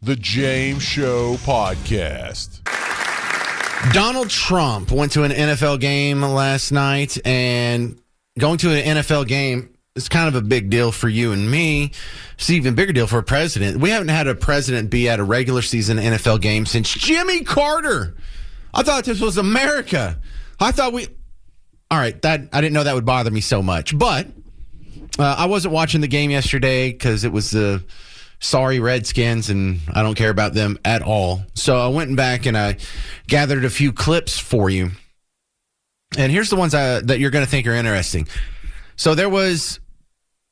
The James Show Podcast. Donald Trump went to an NFL game last night, and going to an NFL game is kind of a big deal for you and me. It's an even bigger deal for a president. We haven't had a president be at a regular season NFL game since Jimmy Carter. I thought this was America. All right, I didn't know that would bother me so much, but I wasn't watching the game yesterday because it was the sorry Redskins, and I don't care about them at all. So I went back and I gathered a few clips for you. And here's the ones that you're going to think are interesting. So there was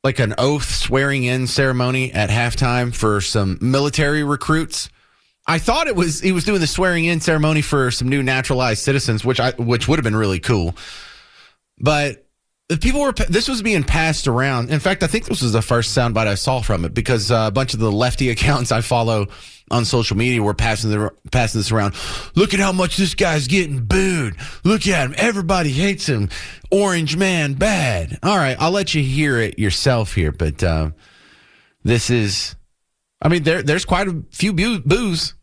like an oath swearing-in ceremony at halftime for some military recruits. I thought he was doing the swearing-in ceremony for some new naturalized citizens, which would have been really cool. But this was being passed around. In fact, I think this was the first soundbite I saw from it because a bunch of the lefty accounts I follow on social media were passing this around. Look at how much this guy's getting booed. Look at him. Everybody hates him. Orange man bad. All right, I'll let you hear it yourself here, but this is, there's quite a few boos.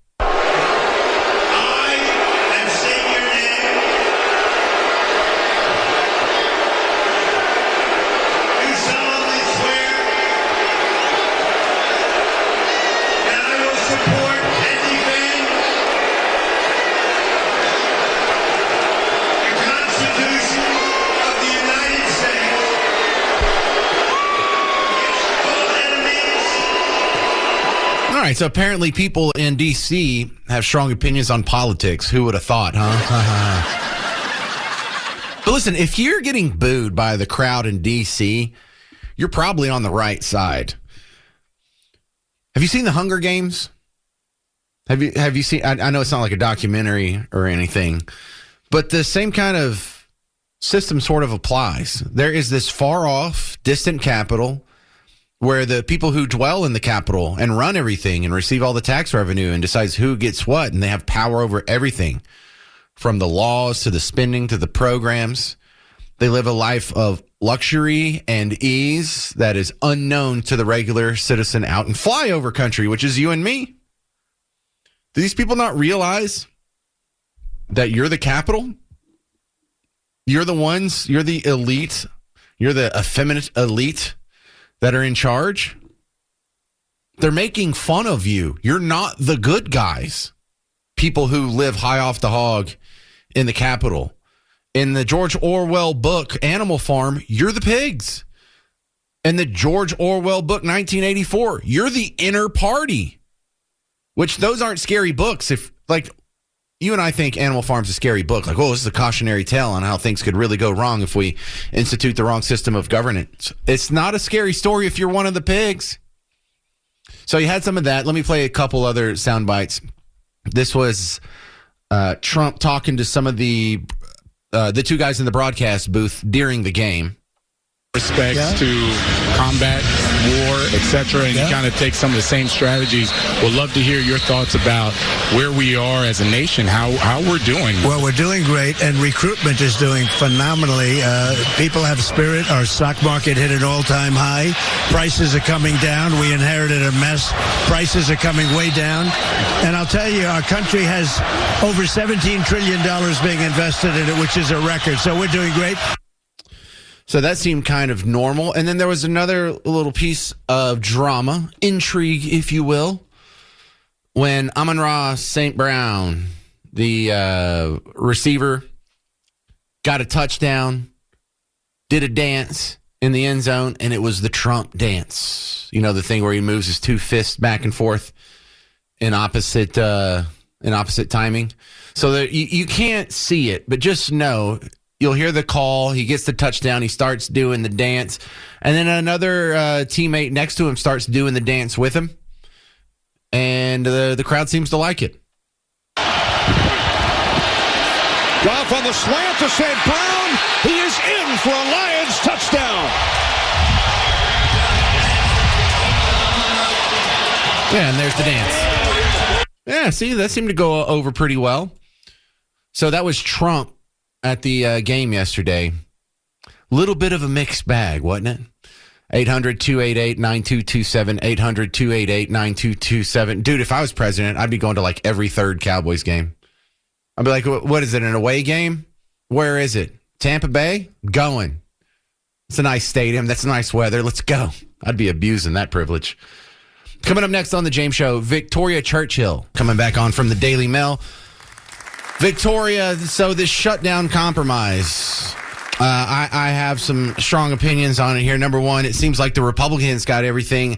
All right, so apparently people in D.C. have strong opinions on politics. Who would have thought, huh? But listen, if you're getting booed by the crowd in D.C., you're probably on the right side. Have you seen the Hunger Games? Have you seen? I know it's not like a documentary or anything, but the same kind of system sort of applies. There is this far-off, distant capital where the people who dwell in the capital and run everything and receive all the tax revenue and decides who gets what, and they have power over everything, from the laws to the spending to the programs. They live a life of luxury and ease that is unknown to the regular citizen out in flyover country, which is you and me. Do these people not realize that you're the capital? You're the ones, you're the elite, you're the effeminate elite that are in charge. They're making fun of you. You're not the good guys. People who live high off the hog in the Capitol. In the George Orwell book, Animal Farm, you're the pigs. In the George Orwell book, 1984, you're the inner party. Which those aren't scary books. If, like, you and I think Animal Farm's a scary book. Like, oh, this is a cautionary tale on how things could really go wrong if we institute the wrong system of governance. It's not a scary story if you're one of the pigs. So you had some of that. Let me play a couple other sound bites. This was Trump talking to some of the two guys in the broadcast booth during the game. Respects to combat, war, etc., and you kind of take some of the same strategies. We'd love to hear your thoughts about where we are as a nation, how we're doing. Well, we're doing great, and recruitment is doing phenomenally. People have spirit. Our stock market hit an all-time high. Prices are coming down. We inherited a mess. Prices are coming way down. And I'll tell you, our country has over $17 trillion being invested in it, which is a record. So we're doing great. So that seemed kind of normal. And then there was another little piece of drama, intrigue, if you will, when Amon-Ra St. Brown, the receiver, got a touchdown, did a dance in the end zone, and it was the Trump dance. You know, the thing where he moves his two fists back and forth in opposite timing. So that you can't see it, but just know you'll hear the call. He gets the touchdown. He starts doing the dance. And then another teammate next to him starts doing the dance with him. And the crowd seems to like it. Goff on the slant to St. Brown. He is in for a Lions touchdown. Yeah, and there's the dance. Yeah, see, that seemed to go over pretty well. So that was Trump at the game yesterday. Little bit of a mixed bag, wasn't it? 800-288-9227, 800-288-9227. Dude, if I was president, I'd be going to like every third Cowboys game. I'd be like, what is it, an away game? Where is it? Tampa Bay? Going. It's a nice stadium. That's nice weather. Let's go. I'd be abusing that privilege. Coming up next on the James Show, Victoria Churchill coming back on from the Daily Mail. Victoria, so this shutdown compromise, I have some strong opinions on it here. Number one, it seems like the Republicans got everything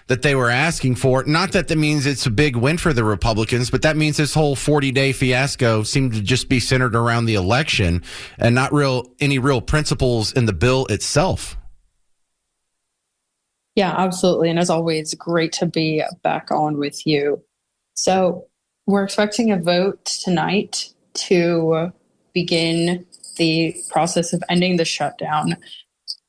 that they were asking for. Not that means it's a big win for the Republicans, but that means this whole 40-day fiasco seemed to just be centered around the election and not any real principles in the bill itself. Yeah, absolutely. And as always, great to be back on with you. So we're expecting a vote tonight to begin the process of ending the shutdown.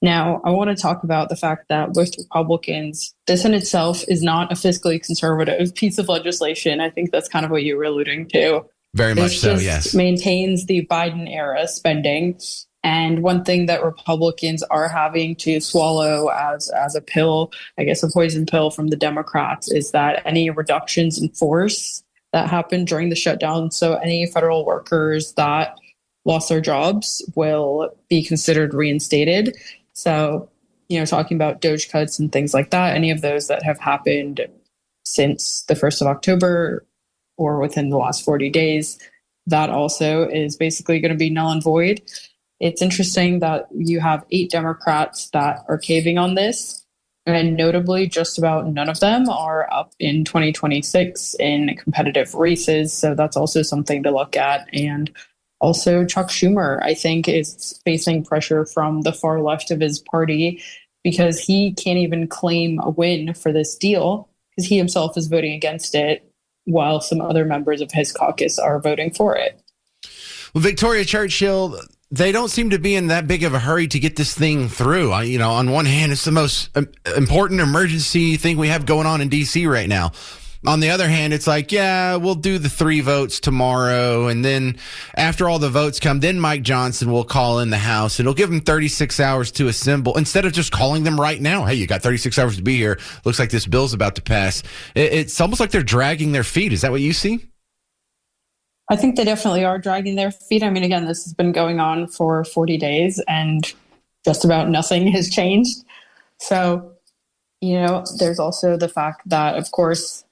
Now, I want to talk about the fact that with Republicans, this in itself is not a fiscally conservative piece of legislation. I think that's kind of what you were alluding to. Very much so, yes. Maintains the Biden era spending. And one thing that Republicans are having to swallow as a pill, I guess a poison pill from the Democrats, is that any reductions in force that happened during the shutdown, so any federal workers that lost their jobs will be considered reinstated. So, talking about DOGE cuts and things like that, any of those that have happened since the 1st of October or within the last 40 days, that also is basically going to be null and void. It's interesting that you have 8 Democrats that are caving on this, and notably just about none of them are up in 2026 in competitive races. So that's also something to look at. And also, Chuck Schumer, I think, is facing pressure from the far left of his party because he can't even claim a win for this deal because he himself is voting against it while some other members of his caucus are voting for it. Well, Victoria Churchill, they don't seem to be in that big of a hurry to get this thing through. On one hand, it's the most important emergency thing we have going on in D.C. right now. On the other hand, it's like, yeah, we'll do the 3 votes tomorrow. And then after all the votes come, then Mike Johnson will call in the House and it'll give them 36 hours to assemble instead of just calling them right now. Hey, you got 36 hours to be here. Looks like this bill's about to pass. It's almost like they're dragging their feet. Is that what you see? I think they definitely are dragging their feet. I mean, again, this has been going on for 40 days and just about nothing has changed. So, there's also the fact that, of course,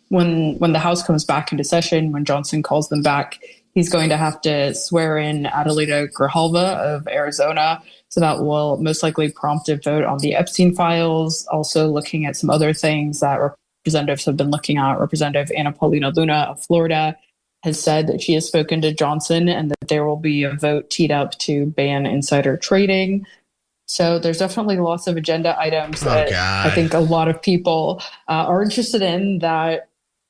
when the House comes back into session, when Johnson calls them back, he's going to have to swear in Adelita Grijalva of Arizona. So that will most likely prompt a vote on the Epstein files. Also looking at some other things that representatives have been looking at. Representative Anna Paulina Luna of Florida has said that she has spoken to Johnson and that there will be a vote teed up to ban insider trading. So there's definitely lots of agenda items that I think a lot of people are interested in that,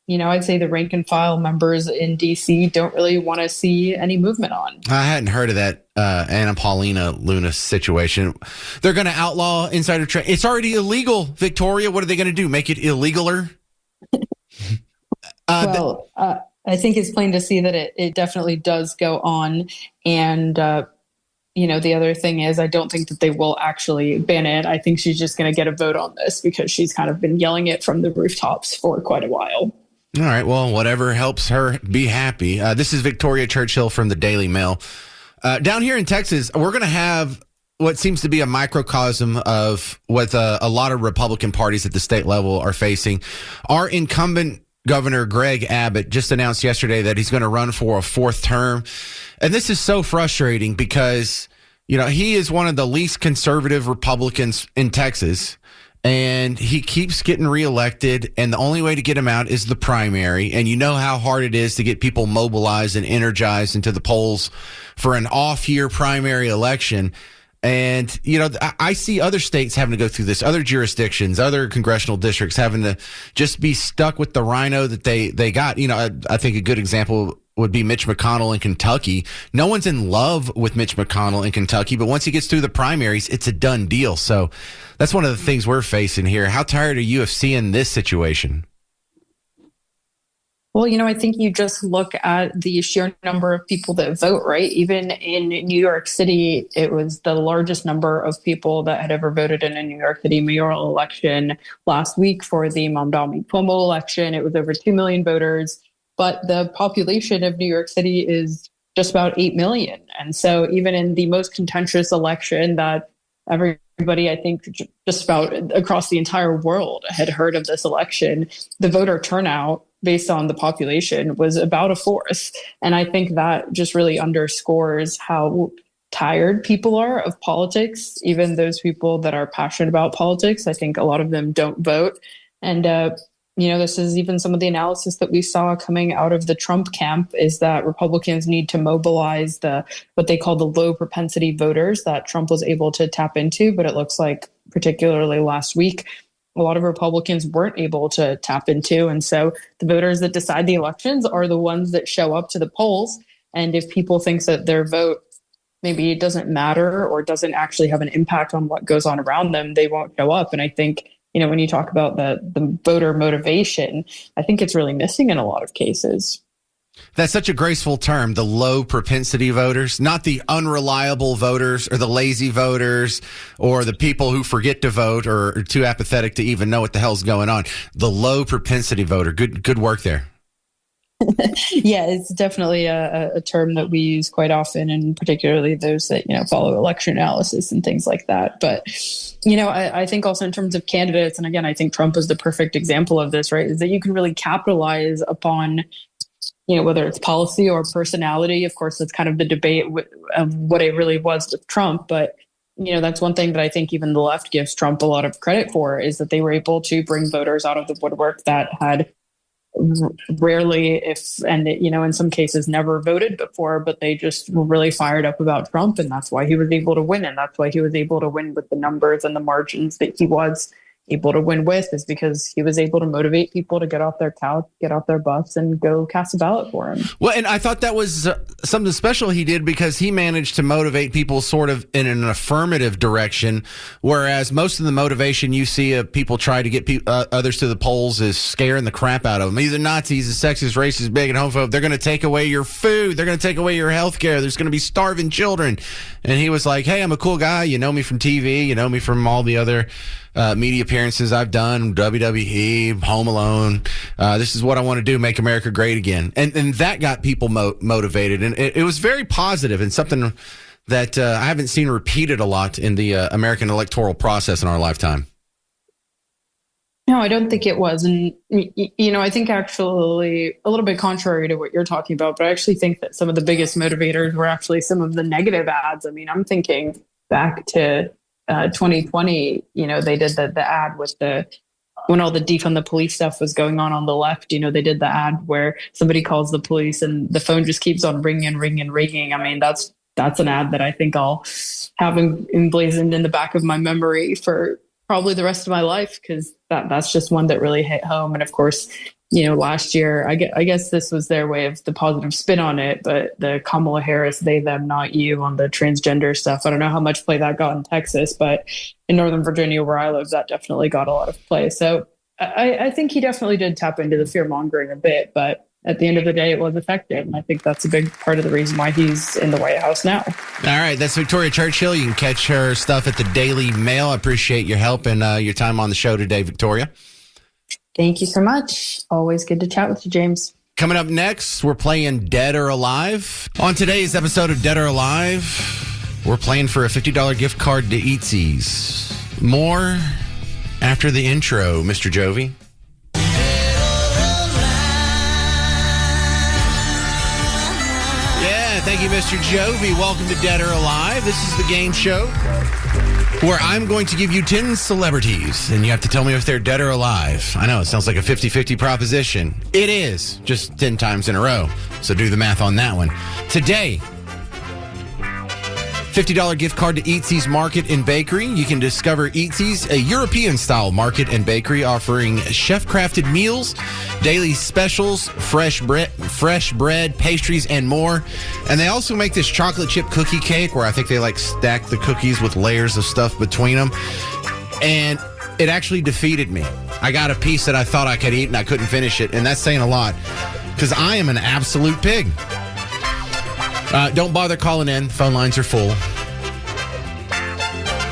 I'd say the rank and file members in D.C. don't really want to see any movement on. I hadn't heard of that Anna Paulina Luna situation. They're going to outlaw insider trading. It's already illegal, Victoria. What are they going to do? Make it illegaler? I think it's plain to see that it definitely does go on. And, the other thing is I don't think that they will actually ban it. I think she's just going to get a vote on this because she's kind of been yelling it from the rooftops for quite a while. All right. Well, whatever helps her be happy. This is Victoria Churchill from the Daily Mail. Down here in Texas, we're going to have what seems to be a microcosm of what a lot of Republican parties at the state level are facing. Our incumbent Governor Greg Abbott just announced yesterday that he's going to run for a 4th term. And this is so frustrating because, he is one of the least conservative Republicans in Texas. And he keeps getting reelected. And the only way to get him out is the primary. And you know how hard it is to get people mobilized and energized into the polls for an off-year primary election. And, I see other states having to go through this, other jurisdictions, other congressional districts having to just be stuck with the rhino that they got. I think a good example would be Mitch McConnell in Kentucky. No one's in love with Mitch McConnell in Kentucky, but once he gets through the primaries, it's a done deal. So that's one of the things we're facing here. How tired are you of seeing this situation? Well, I think you just look at the sheer number of people that vote, right? Even in New York City, it was the largest number of people that had ever voted in a New York City mayoral election last week for the Mamdani Cuomo election. It was over 2 million voters, but the population of New York City is just about 8 million. And so even in the most contentious election that everybody, I think, just about across the entire world had heard of this election, the voter turnout based on the population was about a fourth. And I think that just really underscores how tired people are of politics, even those people that are passionate about politics. I think a lot of them don't vote. And, this is even some of the analysis that we saw coming out of the Trump camp is that Republicans need to mobilize what they call the low propensity voters that Trump was able to tap into. But it looks like particularly last week, a lot of Republicans weren't able to tap into. And so the voters that decide the elections are the ones that show up to the polls. And if people think that their vote maybe it doesn't matter or doesn't actually have an impact on what goes on around them, they won't show up. And I think, when you talk about the voter motivation, I think it's really missing in a lot of cases. That's such a graceful term, the low propensity voters, not the unreliable voters or the lazy voters or the people who forget to vote or are too apathetic to even know what the hell's going on. The low propensity voter. Good work there. Yeah, it's definitely a term that we use quite often, and particularly those that, follow election analysis and things like that. But, I think also in terms of candidates, and again, I think Trump is the perfect example of this, right, is that you can really capitalize upon whether it's policy or personality. Of course, that's kind of the debate of what it really was with Trump. But, that's one thing that I think even the left gives Trump a lot of credit for, is that they were able to bring voters out of the woodwork that had rarely, in some cases never voted before, but they just were really fired up about Trump. And that's why he was able to win. And that's why he was able to win with the numbers and the margins that he was able to win with, is because he was able to motivate people to get off their couch, get off their butts, and go cast a ballot for him. Well, and I thought that was something special he did, because he managed to motivate people sort of in an affirmative direction, whereas most of the motivation you see of people try to get others to the polls is scaring the crap out of them. Either Nazis, a sexist, racist, bigot, homophobe. They're going to take away your food. They're going to take away your health care. There's going to be starving children. And he was like, hey, I'm a cool guy. You know me from TV. You know me from all the other media appearances I've done, WWE, Home Alone. This is what I want to do, make America great again. And that got people motivated. And it was very positive, and something that I haven't seen repeated a lot in the American electoral process in our lifetime. No, I don't think it was. And, I think actually a little bit contrary to what you're talking about, but I actually think that some of the biggest motivators were actually some of the negative ads. I mean, I'm thinking back to 2020, they did the ad with when all the defund the police stuff was going on the left, they did the ad where somebody calls the police and the phone just keeps on ringing. I mean, that's an ad that I think I'll have emblazoned in the back of my memory for probably the rest of my life, because that's just one that really hit home. And of course, last year, I guess this was their way of the positive spin on it, but the Kamala Harris, they, them, not you on the transgender stuff. I don't know how much play that got in Texas, but in Northern Virginia, where I live, that definitely got a lot of play. So I think he definitely did tap into the fear mongering a bit, but at the end of the day, it was effective. And I think that's a big part of the reason why he's in the White House now. All right. That's Victoria Churchill. You can catch her stuff at the Daily Mail. I appreciate your help and your time on the show today, Victoria. Thank you so much. Always good to chat with you, James. Coming up next, we're playing Dead or Alive. On today's episode of Dead or Alive, we're playing for a $50 gift card to Eatzi's. More after the intro, Mr. Jovi. Thank you, Mr. Jovi. Welcome to Dead or Alive. This is the game show where I'm going to give you 10 celebrities, and you have to tell me if they're dead or alive. I know, it sounds like a 50-50 proposition. It is, just 10 times in a row. So do the math on that one. Today, $50 gift card to Eatzi's Market and Bakery. You can discover Eatzi's, a European-style market and bakery offering chef-crafted meals, daily specials, fresh bread, pastries, and more. And they also make this chocolate chip cookie cake where I think they stack the cookies with layers of stuff between them. And it actually defeated me. I got a piece that I thought I could eat and I couldn't finish it, and that's saying a lot. because I am an absolute pig. Don't bother calling in. Phone lines are full.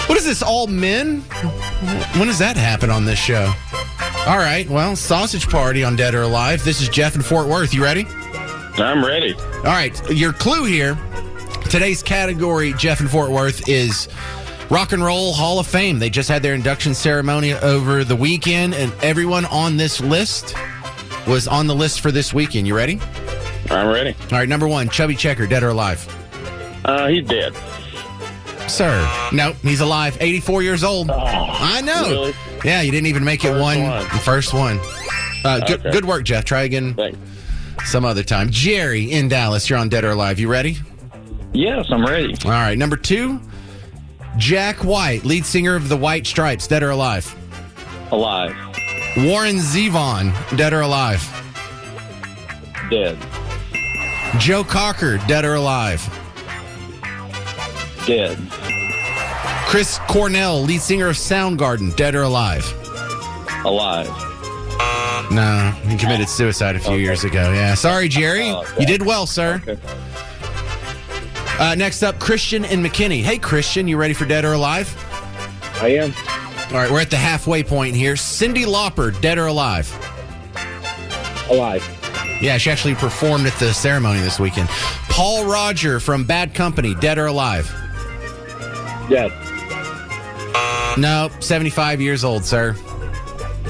What is this, all men? When does that happen on this show? All right, well, sausage party on Dead or Alive. This is Jeff in Fort Worth. You ready? I'm ready. All right, your clue here. Today's category, Jeff in Fort Worth, is Rock and Roll Hall of Fame. They just had their induction ceremony over the weekend, and everyone on this list was on the list for this weekend. You ready? I'm ready. All right, number one, Chubby Checker, dead or alive? He's dead. Sir. Nope, he's alive. 84 years old. Oh, I know. Really? Yeah, you didn't even make it first one. Good work, Jeff. Try again Thanks. some other time. Jerry in Dallas, you're on Dead or Alive. You ready? Yes, I'm ready. All right, number two, Jack White, lead singer of the White Stripes, dead or alive? Alive. Warren Zevon, dead or alive? Dead. Joe Cocker, dead or alive? Dead. Chris Cornell, lead singer of Soundgarden, dead or alive? Alive. No, he committed suicide a few years ago. Yeah, sorry, Jerry. You did well, sir. Okay. Next up, Christian and McKinney. Hey, Christian, you ready for Dead or Alive? I am. All right, we're at the halfway point here. Cyndi Lauper, dead or alive? Alive. Yeah, she actually performed at the ceremony this weekend. Paul Rodger from Bad Company, dead or alive? Dead. No, 75 years old, sir.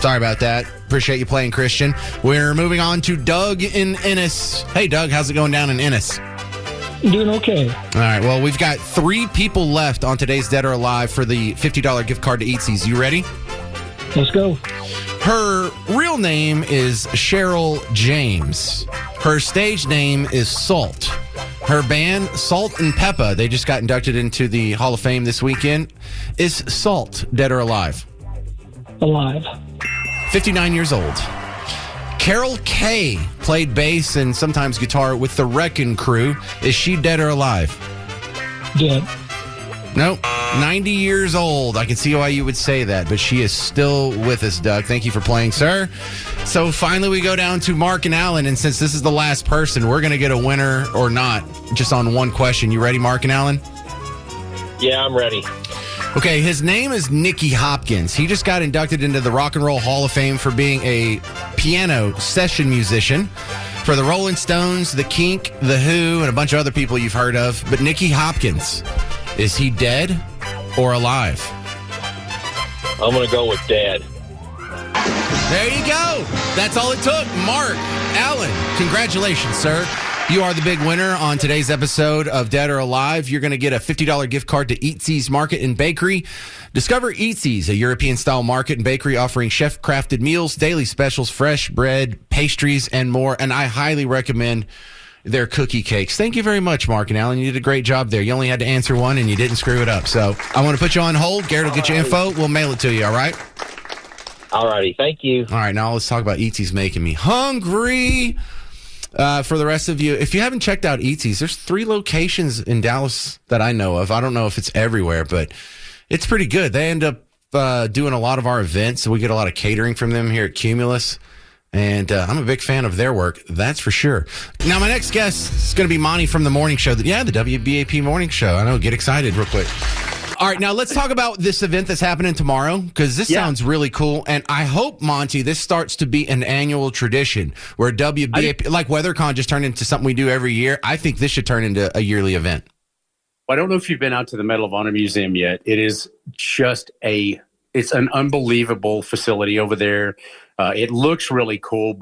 Sorry about that. Appreciate you playing, Christian. We're moving on to Doug in Ennis. Hey, Doug, how's it going down in Ennis? Doing okay. All right, well, we've got 3 people left on today's Dead or Alive for the $50 gift card to Eatsy's. You ready? Let's go. Her real name is Cheryl James. Her stage name is Salt. Her band, Salt and Peppa, they just got inducted into the Hall of Fame this weekend. Is Salt dead or alive? Alive. 59 years old. Carol Kay played bass and sometimes guitar with the Wrecking Crew. Is she dead or alive? Dead. Nope. 90 years old. I can see why you would say that, but she is still with us, Doug. Thank you for playing, sir. So finally we go down to Mark and Allen, and since this is the last person, we're going to get a winner or not just on one question. You ready, Mark and Allen? Yeah, I'm ready. Okay, his name is Nicky Hopkins. He just got inducted into the Rock and Roll Hall of Fame for being a piano session musician for the Rolling Stones, the Kink, the Who, and a bunch of other people you've heard of. But Nicky Hopkins, is he dead or alive? I'm going to go with dead. There you go. That's all it took. Mark Allen, congratulations, sir. You are the big winner on today's episode of Dead or Alive. You're going to get a $50 gift card to Eatsy's Market and Bakery. Discover Eatsy's, a European-style market and bakery offering chef-crafted meals, daily specials, fresh bread, pastries, and more. And I highly recommend their cookie cakes. Thank you very much, Mark and Allen. You did a great job there. You only had to answer one, and you didn't screw it up. So I want to put you on hold. Garrett will get you info. We'll mail it to you, all right? All righty. Thank you. All right, now let's talk about Eatsy's making me hungry. For the rest of you, if you haven't checked out Eatsy's, there's 3 locations in Dallas that I know of. I don't know if it's everywhere, but it's pretty good. They end up doing a lot of our events, so we get a lot of catering from them here at Cumulus. And I'm a big fan of their work, that's for sure. Now, my next guest is going to be Monty from the morning show. The WBAP Morning Show. I know, get excited real quick. All right, now let's talk about this event that's happening tomorrow, because this sounds really cool. And I hope, Monty, this starts to be an annual tradition where WBAP, like WeatherCon, just turned into something we do every year. I think this should turn into a yearly event. Well, I don't know if you've been out to the Medal of Honor Museum yet. It is just it's an unbelievable facility over there. It looks really cool,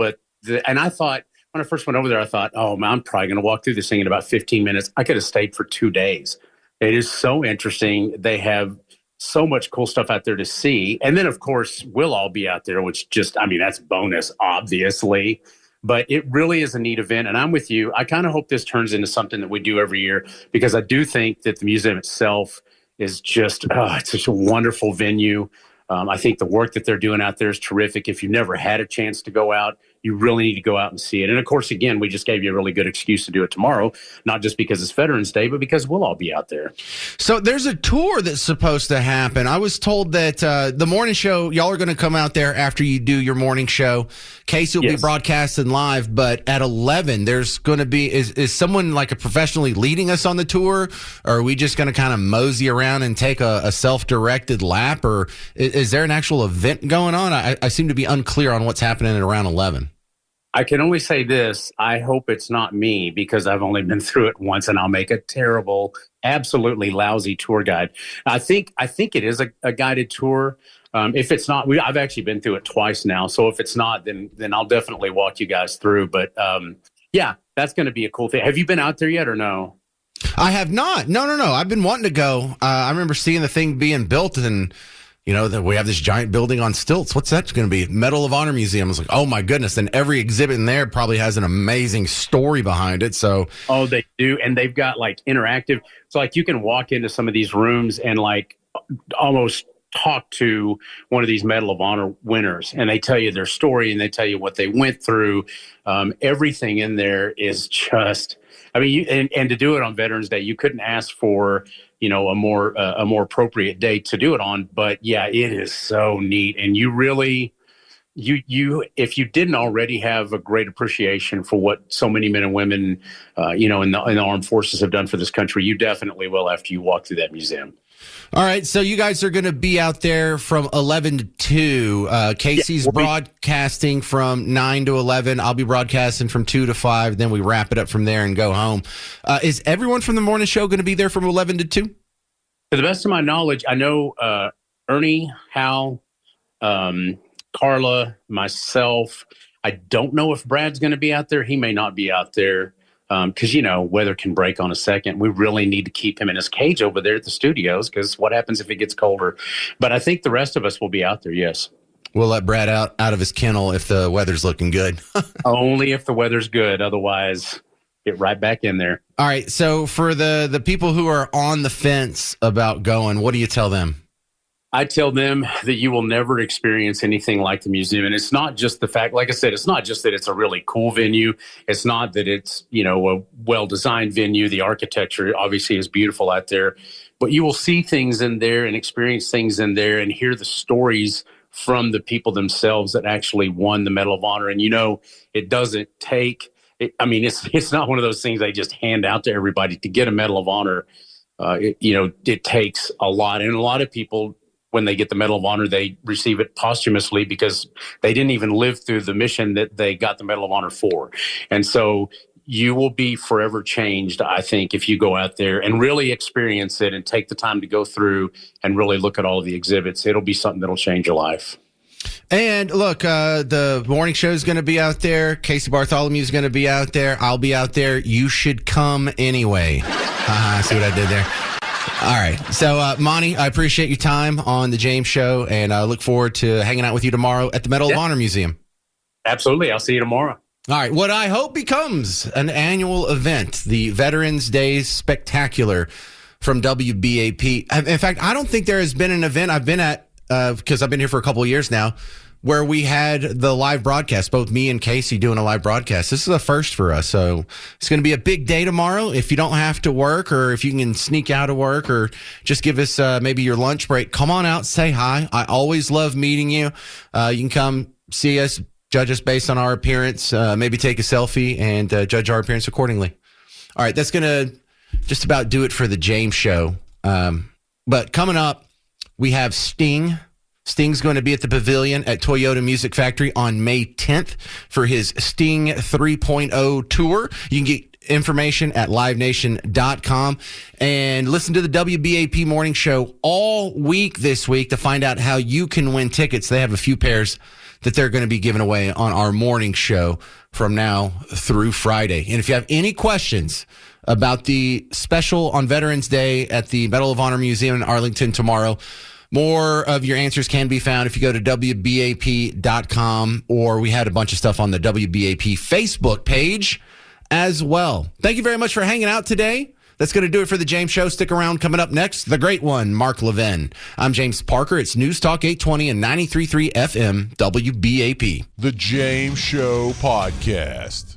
and I thought, when I first went over there, I thought, oh, man, I'm probably going to walk through this thing in about 15 minutes. I could have stayed for 2 days. It is so interesting. They have so much cool stuff out there to see. And then, of course, we'll all be out there, which that's bonus, obviously. But it really is a neat event. And I'm with you. I kind of hope this turns into something that we do every year, because I do think that the museum itself is just, it's such a wonderful venue. I think the work that they're doing out there is terrific. If you've never had a chance to go out, You really need to go out and see it. And of course, again, we just gave you a really good excuse to do it tomorrow, not just because it's Veterans Day, but because we'll all be out there. So there's a tour that's supposed to happen. I was told that the morning show, y'all are going to come out there after you do your morning show. Casey will be broadcasting live, but at 11, there's going to be, is someone like a professionally leading us on the tour? Or are we just going to kind of mosey around and take a self-directed lap? Or is there an actual event going on? I seem to be unclear on what's happening at around 11. I can only say this. I hope it's not me, because I've only been through it once, and I'll make a terrible, absolutely lousy tour guide. I think it is a guided tour. If it's not, I've actually been through it twice now. So if it's not, then I'll definitely walk you guys through. But yeah, that's going to be a cool thing. Have you been out there yet or no? I have not. No. I've been wanting to go. I remember seeing the thing being built, and that we have this giant building on stilts. What's that going to be? Medal of Honor Museum. I was like, oh my goodness. And every exhibit in there probably has an amazing story behind it. So, oh, they do. And they've got like interactive. So like you can walk into some of these rooms and like almost talk to one of these Medal of Honor winners, and they tell you their story and they tell you what they went through. Everything in there is just, I mean, and to do it on Veterans Day, you couldn't ask for, a more appropriate day to do it on. But yeah, it is so neat. And you really, if you didn't already have a great appreciation for what so many men and women, in the armed forces have done for this country, you definitely will after you walk through that museum. All right, so you guys are going to be out there from 11 to 2. Casey's broadcasting from 9 to 11. I'll be broadcasting from 2 to 5. Then we wrap it up from there and go home. Is everyone from the morning show going to be there from 11 to 2? To the best of my knowledge, I know Ernie, Hal, Carla, myself. I don't know if Brad's going to be out there. He may not be out there. Because, weather can break on a second. We really need to keep him in his cage over there at the studios, because what happens if it gets colder? But I think the rest of us will be out there, yes. We'll let Brad out of his kennel if the weather's looking good. Only if the weather's good. Otherwise, get right back in there. All right. So for the people who are on the fence about going, what do you tell them? I tell them that you will never experience anything like the museum. And it's not just the fact, like I said, it's not just that it's a really cool venue. It's not that it's, a well-designed venue. The architecture obviously is beautiful out there. But you will see things in there and experience things in there and hear the stories from the people themselves that actually won the Medal of Honor. And, it doesn't take, it's not one of those things they just hand out to everybody to get a Medal of Honor. It takes a lot. And a lot of people, when they get the Medal of Honor, they receive it posthumously because they didn't even live through the mission that they got the Medal of Honor for. And so you will be forever changed, I think, if you go out there and really experience it and take the time to go through and really look at all of the exhibits. It'll be something that'll change your life. And look, the morning show is going to be out there. Casey Bartholomew is going to be out there. I'll be out there. You should come anyway. See what I did there? All right. So, Monty, I appreciate your time on the James Show, and I look forward to hanging out with you tomorrow at the Medal of Honor Museum. Absolutely. I'll see you tomorrow. All right. What I hope becomes an annual event, the Veterans Day Spectacular from WBAP. In fact, I don't think there has been an event I've been at, because I've been here for a couple of years now, where we had the live broadcast, both me and Casey doing a live broadcast. This is a first for us. So it's going to be a big day tomorrow. If you don't have to work, or if you can sneak out of work, or just give us maybe your lunch break, come on out, say hi. I always love meeting you. You can come see us, judge us based on our appearance, maybe take a selfie and judge our appearance accordingly. All right. That's going to just about do it for the James Show. But coming up, we have Sting. Sting's going to be at the Pavilion at Toyota Music Factory on May 10th for his Sting 3.0 tour. You can get information at livenation.com and listen to the WBAP Morning Show all week this week to find out how you can win tickets. They have a few pairs that they're going to be giving away on our morning show from now through Friday. And if you have any questions about the special on Veterans Day at the Medal of Honor Museum in Arlington tomorrow, more of your answers can be found if you go to WBAP.com, or we had a bunch of stuff on the WBAP Facebook page as well. Thank you very much for hanging out today. That's going to do it for the James Show. Stick around. Coming up next, the great one, Mark Levin. I'm James Parker. It's News Talk 820 and 93.3 FM WBAP. The James Show Podcast.